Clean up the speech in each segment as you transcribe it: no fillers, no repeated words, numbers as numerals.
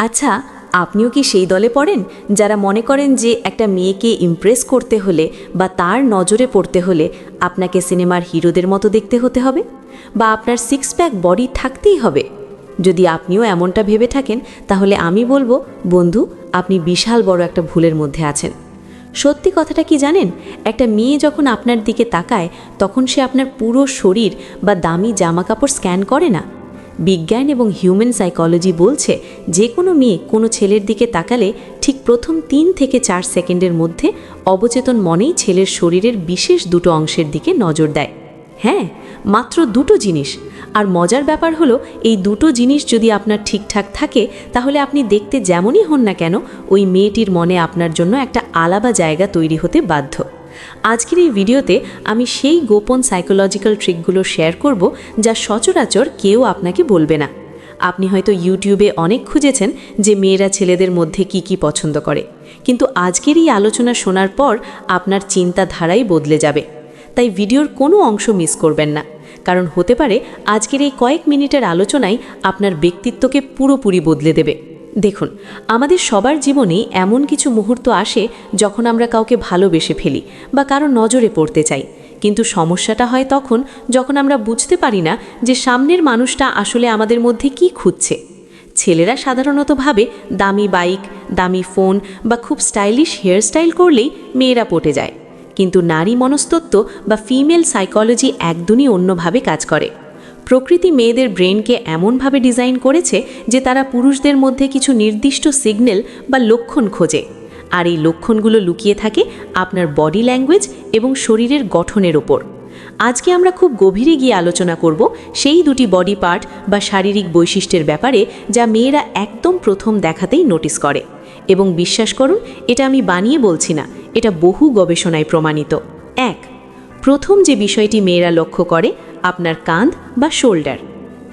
আচ্ছা, আপনিও কি সেই দলে পড়েন যারা মনে করেন যে একটা মেয়েকে ইমপ্রেস করতে হলে বা তার নজরে পড়তে হলে আপনাকে সিনেমার হিরোদের মতো দেখতে হতে হবে, বা আপনার সিক্স প্যাক বডি থাকতেই হবে? যদি আপনিও এমনটা ভেবে থাকেন, তাহলে আমি বলবো, বন্ধু, আপনি বিশাল বড় একটা ভুলের মধ্যে আছেন। সত্যি কথাটা কি জানেন? একটা মেয়ে যখন আপনার দিকে তাকায়, তখন সে আপনার পুরো শরীর বা দামি জামাকাপড় স্ক্যান করে না। বিজ্ঞান এবং হিউম্যান সাইকোলজি বলছে, যে কোনো মেয়ে কোনো ছেলের দিকে তাকালে ঠিক প্রথম 3 থেকে 4 সেকেন্ডের মধ্যে অবচেতন মনেই ছেলের শরীরের বিশেষ দুটো অংশের দিকে নজর দেয়। হ্যাঁ, মাত্র দুটো জিনিস। আর মজার ব্যাপার হলো, এই দুটো জিনিস যদি আপনার ঠিকঠাক থাকে, তাহলে আপনি দেখতে যেমনই হন না কেন, ওই মেয়েটির মনে আপনার জন্য একটা আলাদা জায়গা তৈরি হতে বাধ্য। আজকের এই ভিডিওতে আমি সেই গোপন সাইকোলজিক্যাল ট্রিকগুলো শেয়ার করব, যা সচরাচর কেউ আপনাকে বলবে না। আপনি হয়তো ইউটিউবে অনেক খুঁজেছেন যে মেয়েরা ছেলেদের মধ্যে কি কি পছন্দ করে, কিন্তু আজকের এই আলোচনা শোনার পর আপনার চিন্তাধারাই বদলে যাবে। তাই ভিডিওর কোনো অংশ মিস করবেন না, কারণ হতে পারে আজকের এই কয়েক মিনিটের আলোচনাই আপনার ব্যক্তিত্বকে পুরোপুরি বদলে দেবে। দেখুন, আমাদের সবার জীবনে এমন কিছু মুহূর্ত আসে যখন আমরা কাউকে ভালোবেসে ফেলি বা কারো নজরে পড়তে চাই, কিন্তু সমস্যাটা হয় তখন যখন আমরা বুঝতে পারি না যে সামনের মানুষটা আসলে আমাদের মধ্যে কি খুঁজছে। ছেলেরা সাধারণত ভাবে দামি বাইক, দামি ফোন বা খুব স্টাইলিশ হেয়ারস্টাইল করলেই মেয়েরা পটে যায়, কিন্তু নারী মনস্তত্ত্ব বা ফিমেল সাইকোলজি একদমই অন্যভাবে কাজ করে। প্রকৃতি মেয়েদের ব্রেনকে এমনভাবে ডিজাইন করেছে যে তারা পুরুষদের মধ্যে কিছু নির্দিষ্ট সিগন্যাল বা লক্ষণ খোঁজে, আর এই লক্ষণগুলো লুকিয়ে থাকে আপনার বডি ল্যাঙ্গুয়েজ এবং শরীরের গঠনের ওপর। আজকে আমরা খুব গভীরে গিয়ে আলোচনা করব সেই দুটি বডি পার্ট বা শারীরিক বৈশিষ্ট্যের ব্যাপারে, যা মেয়েরা একদম প্রথম দেখাতেই নোটিস করে। এবং বিশ্বাস করুন, এটা আমি বানিয়ে বলছি না, এটা বহু গবেষণায় প্রমাণিত। 1. প্রথম যে বিষয়টি মেয়েরা লক্ষ্য করে, আপনার কাঁধ বা শোল্ডার।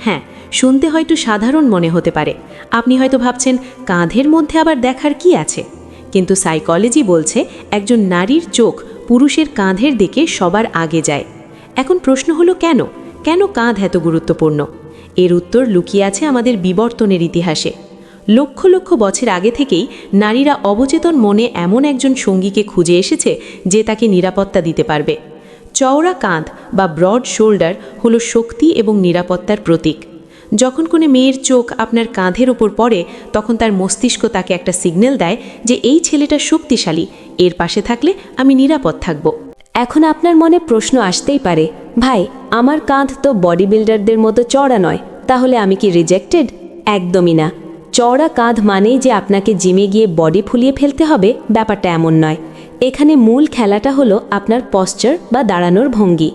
হ্যাঁ, শুনতে হয়তো সাধারণ মনে হতে পারে। আপনি হয়তো ভাবছেন, কাঁধের মধ্যে আবার দেখার কি আছে? কিন্তু সাইকোলজি বলছে, একজন নারীর চোখ পুরুষের কাঁধের দিকে সবার আগে যায়। এখন প্রশ্ন হলো, কেন কাঁধ এত গুরুত্বপূর্ণ? এর উত্তর লুকিয়ে আছে আমাদের বিবর্তনের ইতিহাসে। লক্ষ লক্ষ বছর আগে থেকেই নারীরা অবচেতন মনে এমন একজন সঙ্গীকে খুঁজে এসেছে যে তাকে নিরাপত্তা দিতে পারবে। চওড়া কাঁধ বা ব্রড শোল্ডার হলো শক্তি এবং নিরাপত্তার প্রতীক। যখন কোনো মেয়ের চোখ আপনার কাঁধের ওপর পড়ে, তখন তার মস্তিষ্ক তাকে একটা সিগন্যাল দেয় যে এই ছেলেটা শক্তিশালী, এর পাশে থাকলে আমি নিরাপদ থাকব। এখন আপনার মনে প্রশ্ন আসতেই পারে, ভাই, আমার কাঁধ তো বডি বিল্ডারদের মতো চওড়া নয়, তাহলে আমি কি রিজেক্টেড? একদমই না। চওড়া কাঁধ মানেই যে আপনাকে জিমে গিয়ে বডি ফুলিয়ে ফেলতে হবে, ব্যাপারটা এমন নয়। এখানে মূল খেলাটা হলো আপনার পশ্চার বা দাঁড়ানোর ভঙ্গি।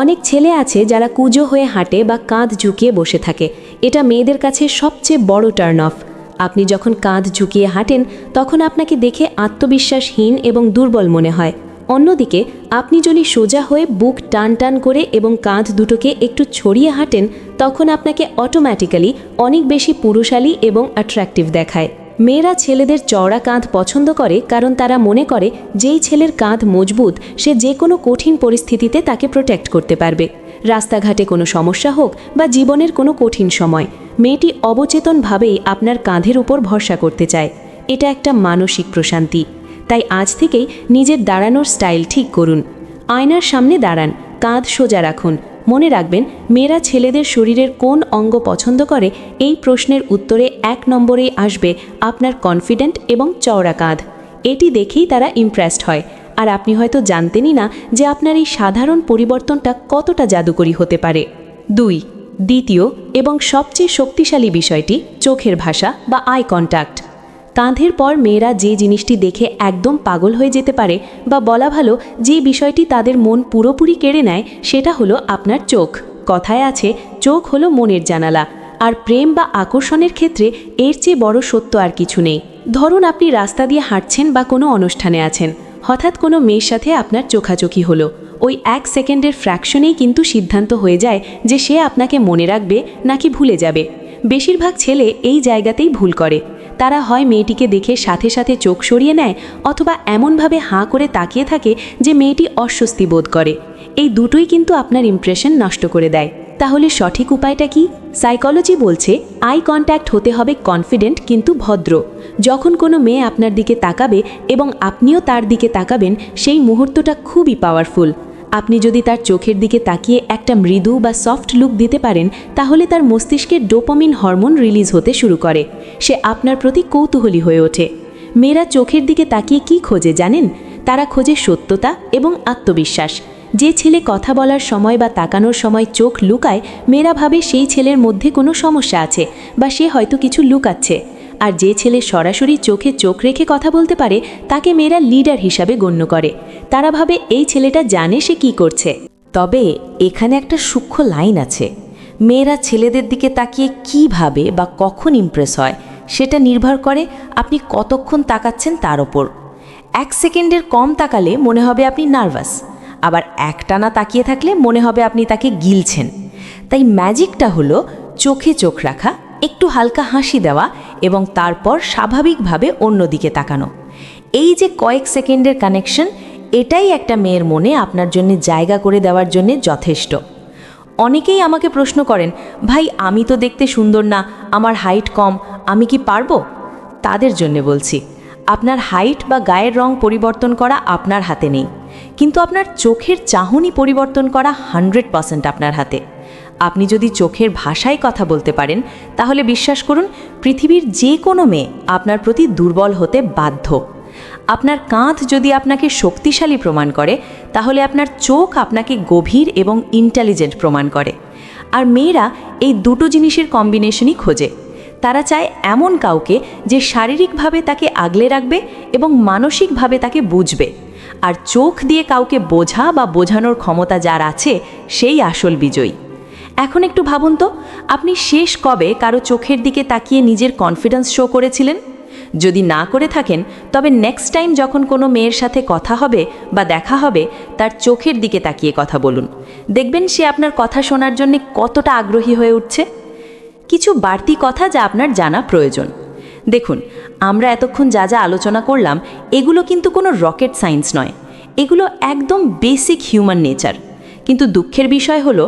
অনেক ছেলে আছে যারা কুঁজো হয়ে হাঁটে বা কাঁধ ঝুঁকিয়ে বসে থাকে। এটা মেয়েদের কাছে সবচেয়ে বড় টার্ন অফ। আপনি যখন কাঁধ ঝুঁকিয়ে হাঁটেন, তখন আপনাকে দেখে আত্মবিশ্বাসহীন এবং দুর্বল মনে হয়। অন্যদিকে আপনি যদি সোজা হয়ে বুক টান টান করে এবং কাঁধ দুটোকে একটু ছড়িয়ে হাঁটেন, তখন আপনাকে অটোম্যাটিক্যালি অনেক বেশি পুরুষালী এবং অ্যাট্রাকটিভ দেখায়। মেয়েরা ছেলেদের চওড়া কাঁধ পছন্দ করে কারণ তারা মনে করে যেই ছেলের কাঁধ মজবুত, সে যে কোনো কঠিন পরিস্থিতিতে তাকে প্রোটেক্ট করতে পারবে। রাস্তাঘাটে কোনো সমস্যা হোক বা জীবনের কোনো কঠিন সময়, মেয়েটি অবচেতনভাবেই আপনার কাঁধের উপর ভরসা করতে চায়। এটা একটা মানসিক প্রশান্তি। তাই আজ থেকেই নিজের দাঁড়ানোর স্টাইল ঠিক করুন। আয়নার সামনে দাঁড়ান, কাঁধ সোজা রাখুন। মনে রাখবেন, মেয়েরা ছেলেদের শরীরের কোন অঙ্গ পছন্দ করে, এই প্রশ্নের উত্তরে 1 নম্বরেই আসবে আপনার কনফিডেন্ট এবং চওড়া কাঁধ। এটি দেখেই তারা ইমপ্রেসড হয়। আর আপনি হয়তো জানতেনই না যে আপনার এই সাধারণ পরিবর্তনটা কতটা জাদুকরী হতে পারে। 2. দ্বিতীয় এবং সবচেয়ে শক্তিশালী বিষয়টি চোখের ভাষা বা আই কন্ট্যাক্ট। কাঁধের পর মেয়েরা যে জিনিসটি দেখে একদম পাগল হয়ে যেতে পারে, বা বলা ভালো, যে বিষয়টি তাদের মন পুরোপুরি কেড়ে নেয়, সেটা হলো আপনার চোখ। কথায় আছে, চোখ হলো মনের জানালা। আর প্রেম বা আকর্ষণের ক্ষেত্রে এর চেয়ে বড় সত্য আর কিছু নেই। ধরুন আপনি রাস্তা দিয়ে হাঁটছেন বা কোনো অনুষ্ঠানে আছেন, হঠাৎ কোনো মেয়ের সাথে আপনার চোখাচোখি হলো। ওই 1 সেকেন্ডের ফ্র্যাকশনেই কিন্তু সিদ্ধান্ত হয়ে যায় যে সে আপনাকে মনে রাখবে নাকি ভুলে যাবে। বেশিরভাগ ছেলে এই জায়গাতেই ভুল করে। তারা হয় মেয়েটিকে দেখে সাথে সাথে চোখ সরিয়ে নেয়, অথবা এমনভাবে হাঁ করে তাকিয়ে থাকে যে মেয়েটি অস্বস্তি বোধ করে। এই দুটোই কিন্তু আপনার ইমপ্রেশন নষ্ট করে দেয়। তাহলে সঠিক উপায়টা কি? সাইকোলজি বলছে আই কন্ট্যাক্ট হতে হবে কনফিডেন্ট কিন্তু ভদ্র। যখন কোনো মেয়ে আপনার দিকে তাকাবে এবং আপনিও তার দিকে তাকাবেন, সেই মুহূর্তটা খুবই পাওয়ারফুল। আপনি যদি তার চোখের দিকে তাকিয়ে একটা মৃদু বা সফট লুক দিতে পারেন, তাহলে তার মস্তিষ্কে ডোপামিন হরমোন রিলিজ হতে শুরু করে। সে আপনার প্রতি কৌতূহলী হয়ে ওঠে। মেয়েরা চোখের দিকে তাকিয়ে কি খোঁজে জানেন? তারা খোঁজে সত্যতা এবং আত্মবিশ্বাস। যে ছেলে কথা বলার সময় বা তাকানোর সময় চোখ লুকায়, মেয়েরা ভাবে সেই ছেলের মধ্যে কোনো সমস্যা আছে বা সে হয়তো কিছু লুকাচ্ছে। আর যে ছেলে সরাসরি চোখে চোখ রেখে কথা বলতে পারে, তাকে মেয়েরা লিডার হিসাবে গণ্য করে। তারা ভাবে এই ছেলেটা জানে সে কি করছে। তবে এখানে একটা সূক্ষ্ম লাইন আছে। মেয়েরা ছেলেদের দিকে তাকিয়ে কী ভাবে বা কখন ইমপ্রেস হয়, সেটা নির্ভর করে আপনি কতক্ষণ তাকাচ্ছেন তার ওপর। 1 সেকেন্ডের কম তাকালে মনে হবে আপনি নার্ভাস, আবার একটানা তাকিয়ে থাকলে মনে হবে আপনি তাকে গিলছেন। তাই ম্যাজিকটা হলো চোখে চোখ রাখা, একটু হালকা হাসি দেওয়া এবং তারপর স্বাভাবিকভাবে অন্যদিকে তাকানো। এই যে কয়েক সেকেন্ডের কানেকশন, এটাই একটা মেয়ের মনে আপনার জন্য জায়গা করে দেওয়ার জন্য যথেষ্ট। অনেকেই আমাকে প্রশ্ন করেন, ভাই আমি তো দেখতে সুন্দর না, আমার হাইট কম, আমি কি পারবো? তাদের জন্য বলছি, আপনার হাইট বা গায়ের রং পরিবর্তন করা আপনার হাতে নেই, কিন্তু আপনার চোখের চাহনি পরিবর্তন করা 100% আপনার হাতে। আপনি যদি চোখের ভাষায় কথা বলতে পারেন, তাহলে বিশ্বাস করুন পৃথিবীর যে কোনো মেয়ে আপনার প্রতি দুর্বল হতে বাধ্য। আপনার কাঁধ যদি আপনাকে শক্তিশালী প্রমাণ করে, তাহলে আপনার চোখ আপনাকে গভীর এবং ইন্টেলিজেন্ট প্রমাণ করে। আর মেয়েরা এই দুটো জিনিসের কম্বিনেশনই খোঁজে। তারা চায় এমন কাউকে যে শারীরিকভাবে তাকে আগলে রাখবে এবং মানসিকভাবে তাকে বুঝবে। আর চোখ দিয়ে কাউকে বোঝা বা বোঝানোর ক্ষমতা যার আছে, সেই আসল বিজয়ী। এখন একটু ভাবুন তো, আপনি শেষ কবে কারো চোখের দিকে তাকিয়ে নিজের কনফিডেন্স শো করেছিলেন? যদি না করে থাকেন, তবে নেক্সট টাইম যখন কোনো মেয়ের সাথে কথা হবে বা দেখা হবে, তার চোখের দিকে তাকিয়ে কথা বলুন। দেখবেন সে আপনার কথা শোনার জন্য কতটা আগ্রহী হয়ে উঠছে। কিছু বাড়তি কথা যা আপনার জানা প্রয়োজন। দেখুন, আমরা এতক্ষণ যা যা আলোচনা করলাম, এগুলো কিন্তু কোনো রকেট সায়েন্স নয়। এগুলো একদম বেসিক হিউম্যান নেচার। কিন্তু দুঃখের বিষয় হলো,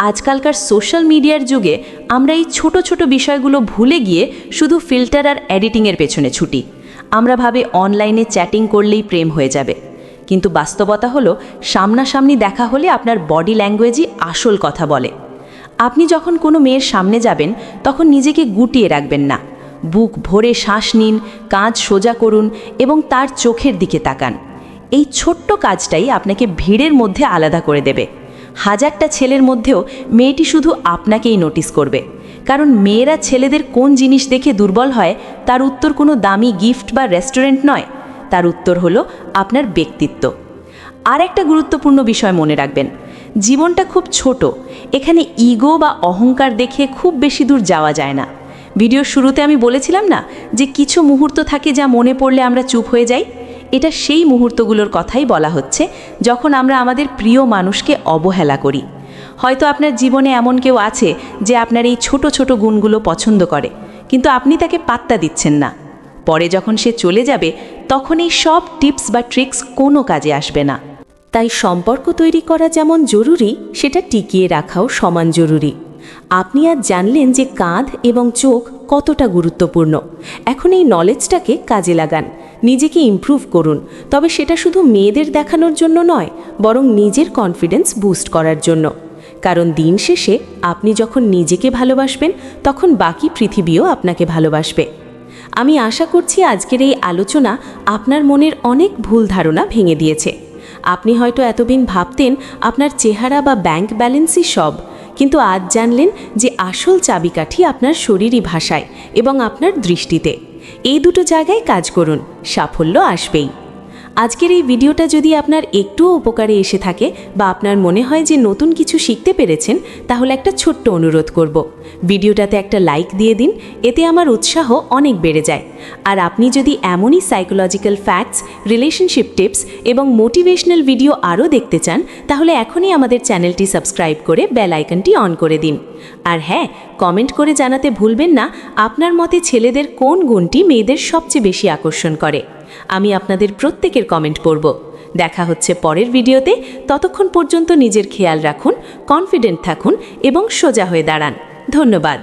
আজকালকার সোশ্যাল মিডিয়ার যুগে আমরা এই ছোট ছোট বিষয়গুলো ভুলে গিয়ে শুধু ফিল্টার আর এডিটিংয়ের পেছনে ছুটি। আমরা ভাবে অনলাইনে চ্যাটিং করলেই প্রেম হয়ে যাবে, কিন্তু বাস্তবতা হলো সামনাসামনি দেখা হলে আপনার বডি ল্যাঙ্গুয়েজই আসল কথা বলে। আপনি যখন কোনো মেয়ের সামনে যাবেন, তখন নিজেকে গুটিয়ে রাখবেন না। বুক ভরে শ্বাস নিন, কাঁধ সোজা করুন এবং তার চোখের দিকে তাকান। এই ছোট্ট কাজটাই আপনাকে ভিড়ের মধ্যে আলাদা করে দেবে। হাজারটা ছেলের মধ্যেও মেয়েটি শুধু আপনাকেই নোটিস করবে। কারণ মেয়েরা ছেলেদের কোন জিনিস দেখে দুর্বল হয়, তার উত্তর কোনো দামি গিফট বা রেস্টুরেন্ট নয়, তার উত্তর হলো আপনার ব্যক্তিত্ব। আর একটা গুরুত্বপূর্ণ বিষয় মনে রাখবেন, জীবনটা খুব ছোট। এখানে ইগো বা অহংকার দেখে খুব বেশি দূর যাওয়া যায় না। ভিডিওর শুরুতে আমি বলেছিলাম না যে কিছু মুহূর্ত থাকে যা মনে পড়লে আমরা চুপ হয়ে যাই? এটা সেই মুহূর্তগুলোর কথাই বলা হচ্ছে, যখন আমরা আমাদের প্রিয় মানুষকে অবহেলা করি। হয়তো আপনার জীবনে এমন কেউ আছে যে আপনার এই ছোট ছোট গুণগুলো পছন্দ করে, কিন্তু আপনি তাকে পাত্তা দিচ্ছেন না। পরে যখন সে চলে যাবে, তখন এই সব টিপস বা ট্রিক্স কোনো কাজে আসবে না। তাই সম্পর্ক তৈরি করা যেমন জরুরি, সেটা টিকিয়ে রাখাও সমান জরুরি। আপনি আজ জানলেন যে কাঁধ এবং চোখ কতটা গুরুত্বপূর্ণ। এখন এই নলেজটাকে কাজে লাগান, নিজেকে ইমপ্রুভ করুন। তবে সেটা শুধু মেয়েদের দেখানোর জন্য নয়, বরং নিজের কনফিডেন্স বুস্ট করার জন্য। কারণ দিন শেষে আপনি যখন নিজেকে ভালোবাসবেন, তখন বাকি পৃথিবীও আপনাকে ভালোবাসবে। আমি আশা করছি আজকের এই আলোচনা আপনার মনের অনেক ভুল ধারণা ভেঙে দিয়েছে। আপনি হয়তো এতদিন ভাবতেন আপনার চেহারা বা ব্যাংক ব্যালেন্সই সব, কিন্তু আজ জানলেন যে আসল চাবিকাঠি আপনার শরীরী ভাষায় এবং আপনার দৃষ্টিতে। এই দুটো জায়গায় কাজ করুন, সাফল্য আসবেই। আজকের এই ভিডিওটা যদি আপনার একটুও উপকারে এসে থাকে বা আপনার মনে হয় যে নতুন কিছু শিখতে পেরেছেন, তাহলে একটা ছোট্ট অনুরোধ করব, ভিডিওটাতে একটা লাইক দিয়ে দিন। এতে আমার উৎসাহ অনেক বেড়ে যায়। আর আপনি যদি এমনই সাইকোলজিক্যাল ফ্যাক্টস, রিলেশনশিপ টিপস এবং মোটিভেশনাল ভিডিও আরও দেখতে চান, তাহলে এখনই আমাদের চ্যানেলটি সাবস্ক্রাইব করে বেল আইকনটি অন করে দিন। আর হ্যাঁ, কমেন্ট করে জানাতে ভুলবেন না আপনার মতে ছেলেদের কোন গুণটি মেয়েদের সবচেয়ে বেশি আকর্ষণ করে। আমি আপনাদের প্রত্যেকের কমেন্ট পড়ব। দেখা হচ্ছে পরের ভিডিওতে। ততক্ষণ পর্যন্ত নিজের খেয়াল রাখুন, কনফিডেন্ট থাকুন এবং সোজা হয়ে দাঁড়ান। ধন্যবাদ।